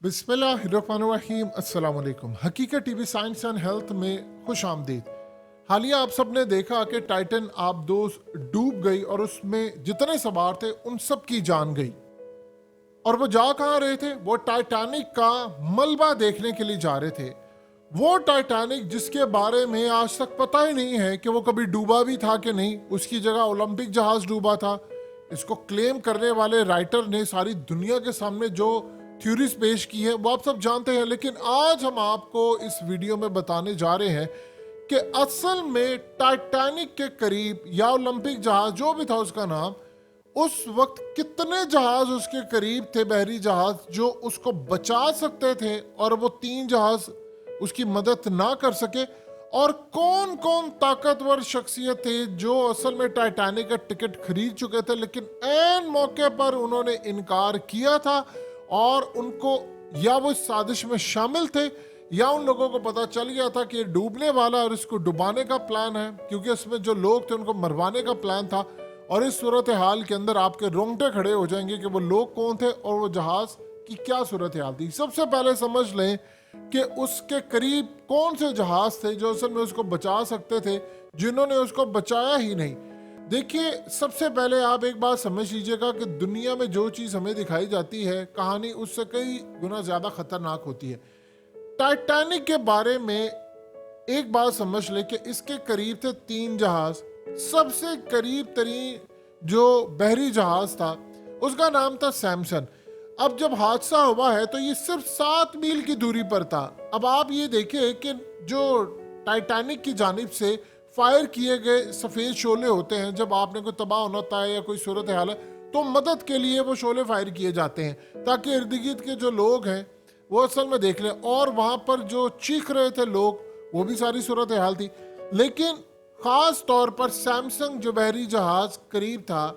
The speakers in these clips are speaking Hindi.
बिस्मिल्लाहिर्रहमानिर्रहीम। अस्सलाम वालेकुम। हकीकत टीवी साइंस एंड हेल्थ में खुश आमदीद। हालिया आप सब ने देखा कि टाइटन आबदोस डूब गई और उसमें जितने सवार थे उन सब की जान गई। और वो जा कहाँ रहे थे? वो टाइटैनिक का मलबा देखने के लिए जा रहे थे। वो टाइटैनिक जिसके बारे में आज तक पता ही नहीं है कि वो कभी डूबा भी था कि नहीं। उसकी जगह ओलंपिक जहाज डूबा था। इसको क्लेम करने वाले राइटर ने सारी दुनिया के सामने जो थ्योरीज पेश की है वो आप सब जानते हैं, लेकिन आज हम आपको इस वीडियो में बताने जा रहे हैं कि असल में टाइटैनिक के करीब या ओलंपिक जहाज जो भी था उसका नाम, उस वक्त कितने जहाज उसके करीब थे, बहरी जहाज, जो उसको बचा सकते थे और वो 3 जहाज उसकी मदद ना कर सके। और कौन कौन ताकतवर शख्सियत थे जो असल में टाइटैनिक का टिकट खरीद चुके थे, लेकिन ऐन मौके पर उन्होंने इनकार किया था और उनको या वो इस साजिश में शामिल थे या उन लोगों को पता चल गया था कि ये डूबने वाला और इसको डुबाने का प्लान है, क्योंकि इसमें जो लोग थे उनको मरवाने का प्लान था। और इस सूरत हाल के अंदर आपके रोंगटे खड़े हो जाएंगे कि वो लोग कौन थे और वो जहाज की क्या सूरत हाल थी। सबसे पहले समझ लें कि उसके करीब कौन से जहाज थे जो असल में उसको बचा सकते थे, जिन्होंने उसको बचाया ही नहीं। देखिए, सबसे पहले आप एक बात समझ लीजिएगा कि दुनिया में जो चीज़ हमें दिखाई जाती है, कहानी उससे कई गुना ज़्यादा खतरनाक होती है। टाइटैनिक के बारे में एक बात समझ ले कि इसके करीब थे 3 जहाज। सबसे करीब तरीन जो बहरी जहाज था उसका नाम था सैमसन। अब जब हादसा हुआ है तो ये सिर्फ 7 मील की दूरी पर था। अब आप ये देखें कि जो टाइटैनिक की जानिब से फायर किए गए सफ़ेद शोले होते हैं, जब आपने कोई तबाह होना होता है या कोई सूरत हाल है तो मदद के लिए वो शोले फायर किए जाते हैं ताकि इर्द गिर्द के जो लोग हैं वो असल में देख लें। और वहाँ पर जो चीख रहे थे लोग, वो भी सारी सूरत हाल थी। लेकिन खास तौर पर सैमसंग जो बहरी जहाज करीब था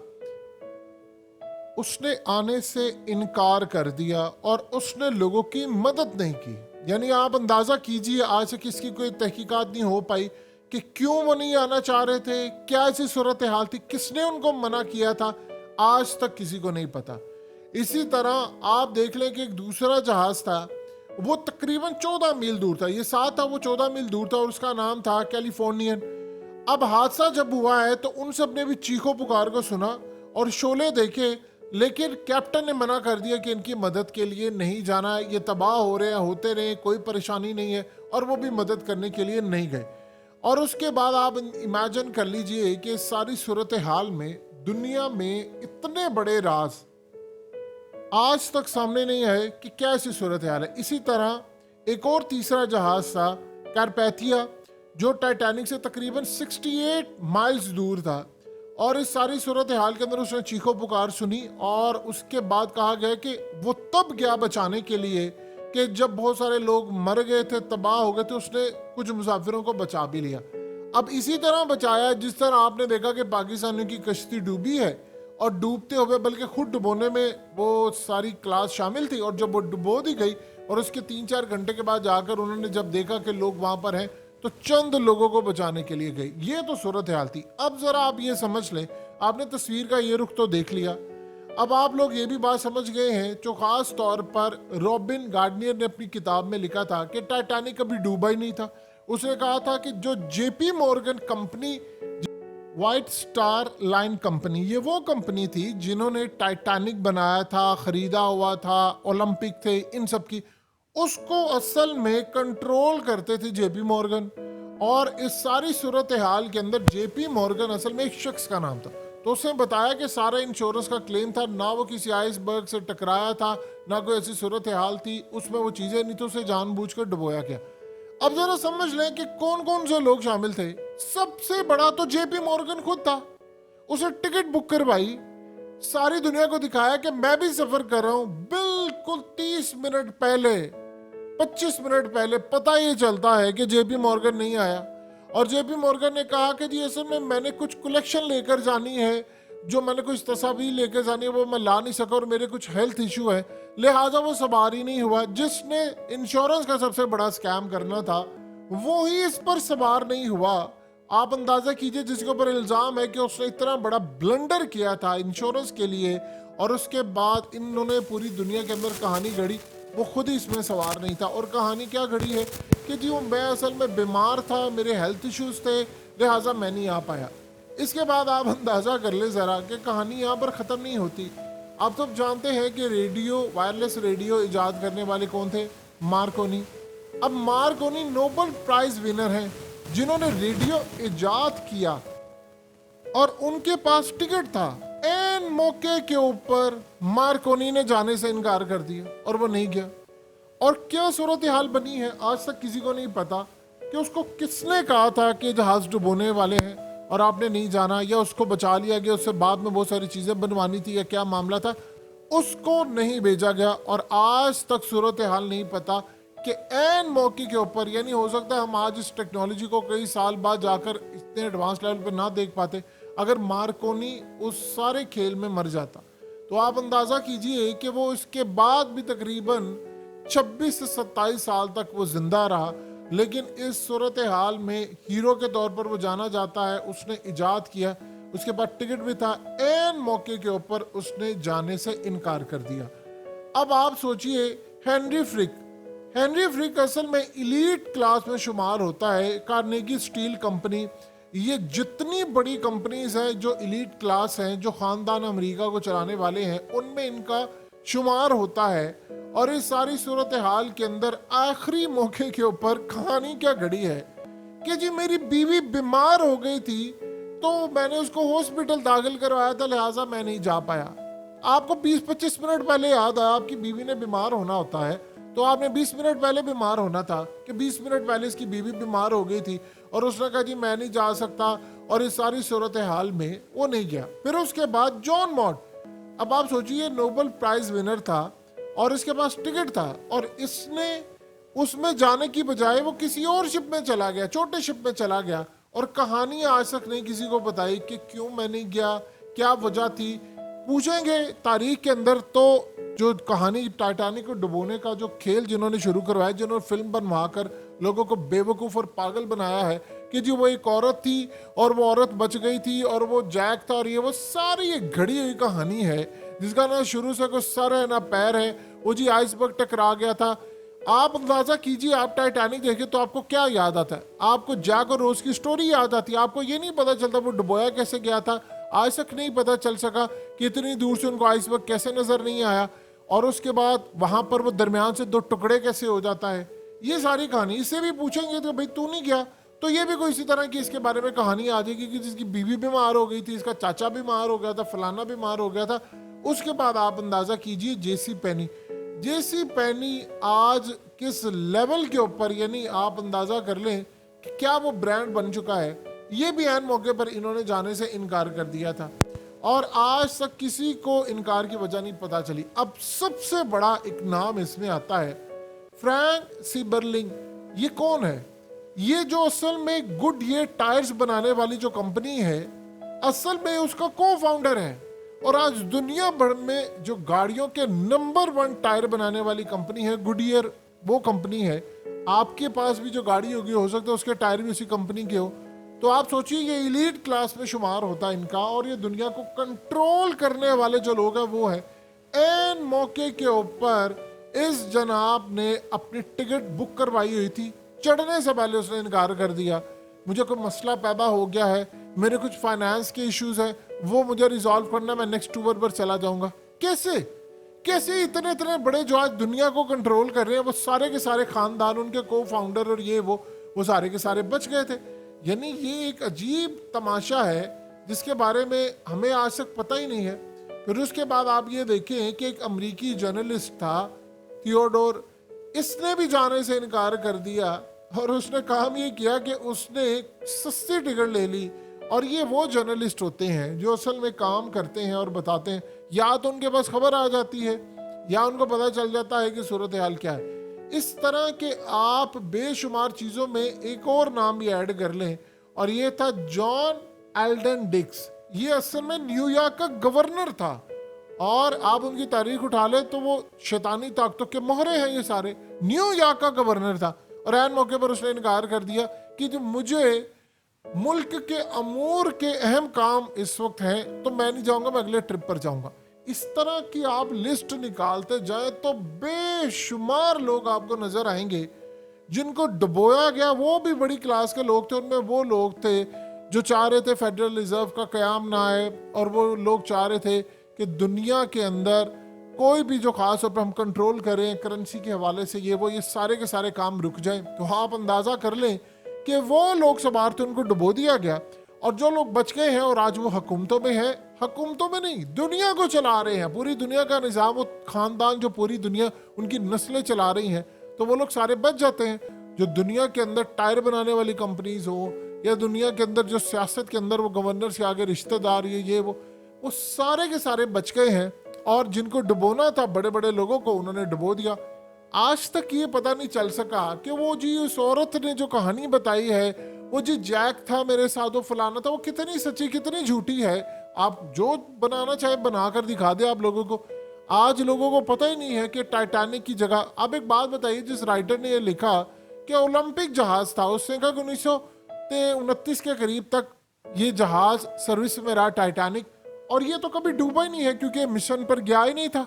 उसने आने से इनकार कर दिया और उसने लोगों की मदद नहीं की। यानी आप अंदाजा कीजिए, आज से किसकी कोई तहकीकात नहीं हो पाई कि क्यों वो नहीं आना चाह रहे थे, क्या ऐसी सूरत हाल थी, किसने उनको मना किया था, आज तक किसी को नहीं पता। इसी तरह आप देख लें कि एक दूसरा जहाज था, वो तकरीबन 14 मील दूर था। ये 7 था, वो 14 मील दूर था और उसका नाम था कैलिफोर्नियन। अब हादसा जब हुआ है तो उन सब ने भी चीखो पुकार को सुना और शोले देखे, लेकिन कैप्टन ने मना कर दिया कि इनकी मदद के लिए नहीं जाना है, ये तबाह हो रहे हैं, होते रहे, कोई परेशानी नहीं है, और वो भी मदद करने के लिए नहीं गए। और उसके बाद आप इमेजिन कर लीजिए कि सारी सूरत हाल में दुनिया में इतने बड़े राज आज तक सामने नहीं आए कि क्या ऐसी सूरत हाल है। इसी तरह एक और तीसरा जहाज था कारपैथिया, जो टाइटैनिक से तकरीबन 68 माइल्स दूर था। और इस सारी सूरत हाल के अंदर उसने चीखो पुकार सुनी और उसके बाद कहा गया कि वो तब गया बचाने के लिए कि जब बहुत सारे लोग मर गए थे, तबाह हो गए थे, उसने कुछ मुसाफिरों को बचा भी लिया। अब इसी तरह बचाया जिस तरह आपने देखा कि पाकिस्तानियों की कश्ती डूबी है और डूबते हुए बल्कि खुद डुबोने में वो सारी क्लास शामिल थी, और जब वो डुबो दी गई और उसके 3-4 घंटे के बाद जाकर उन्होंने जब देखा कि लोग वहां पर हैं तो चंद लोगों को बचाने के लिए गई। ये तो सूरत हाल थी। अब जरा आप ये समझ लें, आपने तस्वीर का ये रुख तो देख लिया, अब आप लोग ये भी बात समझ गए हैं जो खास तौर पर रॉबिन गार्डनियर ने अपनी किताब में लिखा था कि टाइटैनिक कभी डूबा ही नहीं था। उसने कहा था कि जो JP Morgan company, white star line company, ये वो कंपनी थी जिन्होंने टाइटैनिक बनाया था, खरीदा हुआ था, ओलंपिक थे, इन सब की, उसको असल में कंट्रोल करते थे जेपी मॉर्गन। और इस सारी सूरत हाल के अंदर जेपी मॉर्गन असल में एक शख्स का नाम था। तो उसने बताया कि सारा इंश्योरेंस का क्लेम था, ना वो किसी आइसबर्ग से टकराया था, ना कोई ऐसी सूरत हाल थी, उसमें वो चीज़ें नहीं तो उसे जानबूझकर डुबोया गया। अब जरा समझ लें कि कौन कौन से लोग शामिल थे। सबसे बड़ा तो जेपी मॉर्गन खुद था। उसे टिकट बुक करवाई, सारी दुनिया को दिखाया कि मैं भी सफर कर रहा हूं। बिल्कुल 30 मिनट पहले, 25 मिनट पहले पता ये चलता है कि जेपी मॉर्गन नहीं आया। और जेपी मॉर्गन ने कहा कि जी असल में मैंने कुछ कलेक्शन लेकर जानी है, जो मैंने कुछ तस्वीर लेकर जानी है वो मैं ला नहीं सका और मेरे कुछ हेल्थ इशू है, लिहाजा वो सवार ही नहीं हुआ। जिसने इंश्योरेंस का सबसे बड़ा स्कैम करना था वो ही इस पर सवार नहीं हुआ। आप अंदाजा कीजिए, जिसके ऊपर इल्जाम है कि उसने इतना बड़ा ब्लंडर किया था इंश्योरेंस के लिए, और उसके बाद इन्होंने पूरी दुनिया के अंदर कहानी गढ़ी वो खुद ही इसमें सवार नहीं था। और कहानी क्या घड़ी है कि जी वो मैं असल में बीमार था, मेरे हेल्थ इश्यूज थे, लिहाजा मैं नहीं आ पाया। इसके बाद आप अंदाज़ा कर ले ज़रा कि कहानी यहाँ पर ख़त्म नहीं होती। आप सब जानते हैं कि रेडियो, वायरलेस रेडियो इजाद करने वाले कौन थे? मार्कोनी। अब मार्कोनी नोबेल प्राइज विनर हैं जिन्होंने रेडियो इजाद किया और उनके पास टिकट था। एन मौके के ऊपर मार्कोनी ने जाने से इनकार कर दिया और वो नहीं गया। और क्या सूरत हाल बनी है आज तक किसी को नहीं पता कि उसको किसने कहा था कि जहाज डुबोने वाले हैं और आपने नहीं जाना, या उसको बचा लिया गया, उससे बाद में बहुत सारी चीज़ें बनवानी थी, या क्या मामला था, उसको नहीं भेजा गया। और आज तक सूरत हाल नहीं पता कि एन मौके के ऊपर, यानी हो सकता है हम आज इस टेक्नोलॉजी को कई साल बाद जाकर इतने एडवांस लेवल पर ना देख पाते, अगर मार्कोनी उस सारे खेल में मर जाता तो आप अंदाज़ा कीजिए कि वो इसके बाद भी तकरीबन 26 से 27 साल तक वो जिंदा रहा। लेकिन इस सूरत हाल में हीरो के तौर पर वो जाना जाता है, उसने इजाद किया, उसके बाद टिकट भी था, एन मौके के ऊपर उसने जाने से इनकार कर दिया। अब आप सोचिए हेनरी फ्रिक असल में इलीट क्लास में शुमार होता है। कार्नेगी स्टील कंपनी, ये जितनी बड़ी कंपनीज हैं जो इलीट क्लास हैं, जो ख़ानदान अमेरिका को चलाने वाले हैं, उनमें इनका शुमार होता है। और इस सारी सूरत हाल के अंदर आखिरी मौके के ऊपर कहानी क्या घड़ी है कि जी मेरी बीवी बीमार हो गई थी तो मैंने उसको हॉस्पिटल दाखिल करवाया था, लिहाजा मैं नहीं जा पाया। आपको 20-25 मिनट पहले याद आया आपकी बीवी ने बीमार होना होता है, तो आपने 20 मिनट पहले बीमार होना था कि 20 मिनट पहले इसकी बीवी बीमार हो गई थी और उसने कहा जी मैं नहीं जा सकता, और इस सारी सूरत हाल में वो नहीं गया। फिर उसके बाद जॉन मॉट, अब आप सोचिए नोबेल प्राइज विनर था और इसके पास टिकट था, और इसने उसमें जाने की बजाय वो किसी और शिप में चला गया, छोटे शिप में चला गया। और कहानी आज तक नहीं किसी को बताई कि क्यों मैं नहीं गया, क्या वजह थी। पूछेंगे तारीख के अंदर तो जो कहानी टाइटैनिक को डुबोने का जो खेल जिन्होंने शुरू करवाया, जिन्होंने फिल्म बनवा कर लोगों को बेवकूफ़ और पागल बनाया है कि जी वो एक औरत थी और वो औरत बच गई थी और वो जैक था, और ये वो सारी एक घड़ी हुई कहानी है जिसका ना शुरू से कोई सर है ना पैर है। वो जी आइसबर्ग टकरा गया था। आप अंदाजा कीजिए, आप टाइटैनिक देखें तो आपको क्या याद आता है? आपको जैक और रोज की स्टोरी याद आती है। आपको ये नहीं पता चलता वो डुबोया कैसे गया था, आज तक नहीं पता चल सका कि इतनी दूर से उनको आइसबर्ग कैसे नजर नहीं आया, और उसके बाद वहां पर वो दरमियान से दो टुकड़े कैसे हो जाता है। ये सारी कहानी इससे भी पूछेंगे तो भाई तू नहीं गया, तो ये भी कोई इसी तरह की इसके बारे में कहानी आ जाएगी कि जिसकी बीवी बीमार हो गई थी, इसका चाचा बीमार हो गया था, फलाना बीमार हो गया था। उसके बाद आप अंदाजा कीजिए जेसी पेनी आज किस लेवल के ऊपर, यानी आप अंदाजा कर लें कि क्या वो ब्रांड बन चुका है। ये भी एन मौके पर इन्होंने जाने से इनकार कर दिया था और आज तक किसी को इनकार की वजह नहीं पता चली। अब सबसे बड़ा एक नाम इसमें आता है फ्रैंक सिबरलिंग। ये कौन है? ये जो असल में गुडईयर टायर्स बनाने वाली जो कंपनी है, असल में उसका को फाउंडर है। और आज दुनिया भर में जो गाड़ियों के नंबर 1 टायर बनाने वाली कंपनी है गुडईयर, वो कंपनी है। आपके पास भी जो गाड़ी होगी हो सकता है उसके टायर भी उसी कंपनी के हो। तो आप सोचिए ये इलीट क्लास में शुमार होता है इनका, और ये दुनिया को कंट्रोल करने वाले जो लोग हैं वो है। एन मौके के ऊपर इस जनाब ने अपनी टिकट बुक करवाई हुई थी, चढ़ने से पहले उसने इनकार कर दिया। मुझे कोई मसला पैदा हो गया है, मेरे कुछ फाइनेंस के इश्यूज हैं, वो मुझे रिजॉल्व करना, मैं नेक्स्ट टूर पर चला जाऊंगा। कैसे इतने बड़े जो आज दुनिया को कंट्रोल कर रहे हैं, वो सारे के सारे खानदान, उनके को फाउंडर और ये वो सारे के सारे बच गए थे। यानी ये एक अजीब तमाशा है जिसके बारे में हमें आज तक पता ही नहीं है। फिर उसके बाद आप ये देखें कि एक अमेरिकी जर्नलिस्ट था थियोडोर, इसने भी जाने से इनकार कर दिया और उसने काम ये किया कि उसने सस्ती टिकट ले ली। और ये वो जर्नलिस्ट होते हैं जो असल में काम करते हैं और बताते हैं, या तो उनके पास खबर आ जाती है या उनको पता चल जाता है कि सूरत हाल क्या है। इस तरह के आप बेशुमार चीज़ों में एक और नाम भी ऐड कर लें, और ये था जॉन एल्डन डिक्स। ये असल में न्यूयॉर्क का गवर्नर था, और आप उनकी तारीख उठा ले तो वो शैतानी ताकतों के मोहरे हैं ये सारे। न्यूयॉर्क का गवर्नर था और ऐन मौके पर उसने इनकार कर दिया कि जो मुझे मुल्क के अमूर के अहम काम इस वक्त हैं तो मैं नहीं जाऊंगा, मैं अगले ट्रिप पर जाऊंगा। इस तरह की आप लिस्ट निकालते जाए तो बेशुमार लोग आपको नजर आएंगे जिनको डुबोया गया। वो भी बड़ी क्लास के लोग थे, उनमें वो लोग थे जो चाह रहे थे फेडरल रिजर्व का कयाम ना आए, और वो लोग चाह रहे थे कि दुनिया के अंदर कोई भी जो खास तौर पर हम कंट्रोल करें करेंसी के हवाले से, ये सारे के सारे काम रुक जाएं। तो आप अंदाजा कर लें कि वो लोग सवार थे, उनको डुबो दिया गया। और जो लोग बच गए हैं और आज वो हुकूमतों में है, हुकूमतों में नहीं, दुनिया को चला रहे हैं, पूरी दुनिया का निज़ाम, वो खानदान जो पूरी दुनिया उनकी नस्लें चला रही हैं, तो वो लोग सारे बच जाते हैं। जो दुनिया के अंदर टायर बनाने वाली कंपनीज हो, या दुनिया के अंदर जो सियासत के अंदर वो गवर्नर से आगे रिश्तेदार ये वो सारे के सारे बच गए हैं। और जिनको डुबोना था बड़े बड़े लोगों को, उन्होंने डुबो दिया। आज तक ये पता नहीं चल सका कि वो जी उस औरत ने जो कहानी बताई है, वो जी जैक था मेरे साथ, वो फलाना था, वो कितनी सच्ची कितनी झूठी है। आप जो बनाना चाहे बना कर दिखा दे आप लोगों को। आज लोगों को पता ही नहीं है कि टाइटैनिक की जगह, अब एक बात बताइए, जिस राइटर ने ये लिखा कि ओलंपिक जहाज था, उसने कहा 1929 के करीब तक ये जहाज सर्विस में रहा टाइटैनिक, और ये तो कभी डूबा ही नहीं है क्योंकि मिशन पर गया ही नहीं था।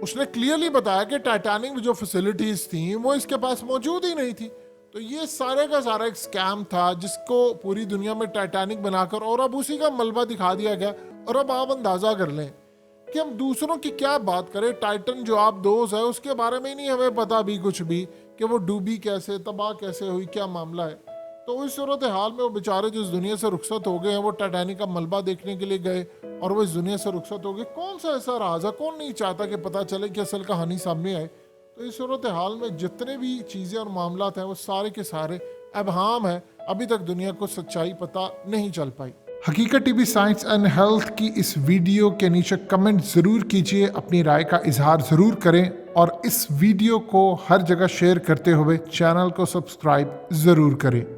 उसने क्लियरली बताया कि टाइटैनिक में जो फैसिलिटीज थी वो इसके पास मौजूद ही नहीं थी। तो ये सारे का सारा एक स्कैम था जिसको पूरी दुनिया में टाइटैनिक बनाकर और अब उसी का मलबा दिखा दिया गया। और अब आप अंदाजा कर लें कि हम दूसरों की क्या बात करें। टाइटन जो आप दोस्त है उसके बारे में ही नहीं हमें पता भी कुछ भी कि वो डूबी कैसे, तबाह कैसे हुई, क्या मामला है। तो इस सूरत हाल में वो बेचारे जो इस दुनिया से रुखसत हो गए हैं, वो टाइटैनिक का मलबा देखने के लिए गए और वो इस दुनिया से रुखसत हो गए। कौन सा ऐसा राज है, कौन नहीं चाहता कि पता चले कि असल कहानी सामने आए। तो इस सूरत हाल में जितने भी चीज़ें और मामला हैं वो सारे के सारे अबहाम है। अभी तक दुनिया को सच्चाई पता नहीं चल पाई। हकीकत टीवी साइंस एंड हेल्थ की इस वीडियो के नीचे कमेंट ज़रूर कीजिए, अपनी राय का इजहार ज़रूर करें और इस वीडियो को हर जगह शेयर करते हुए चैनल को सब्सक्राइब ज़रूर करें।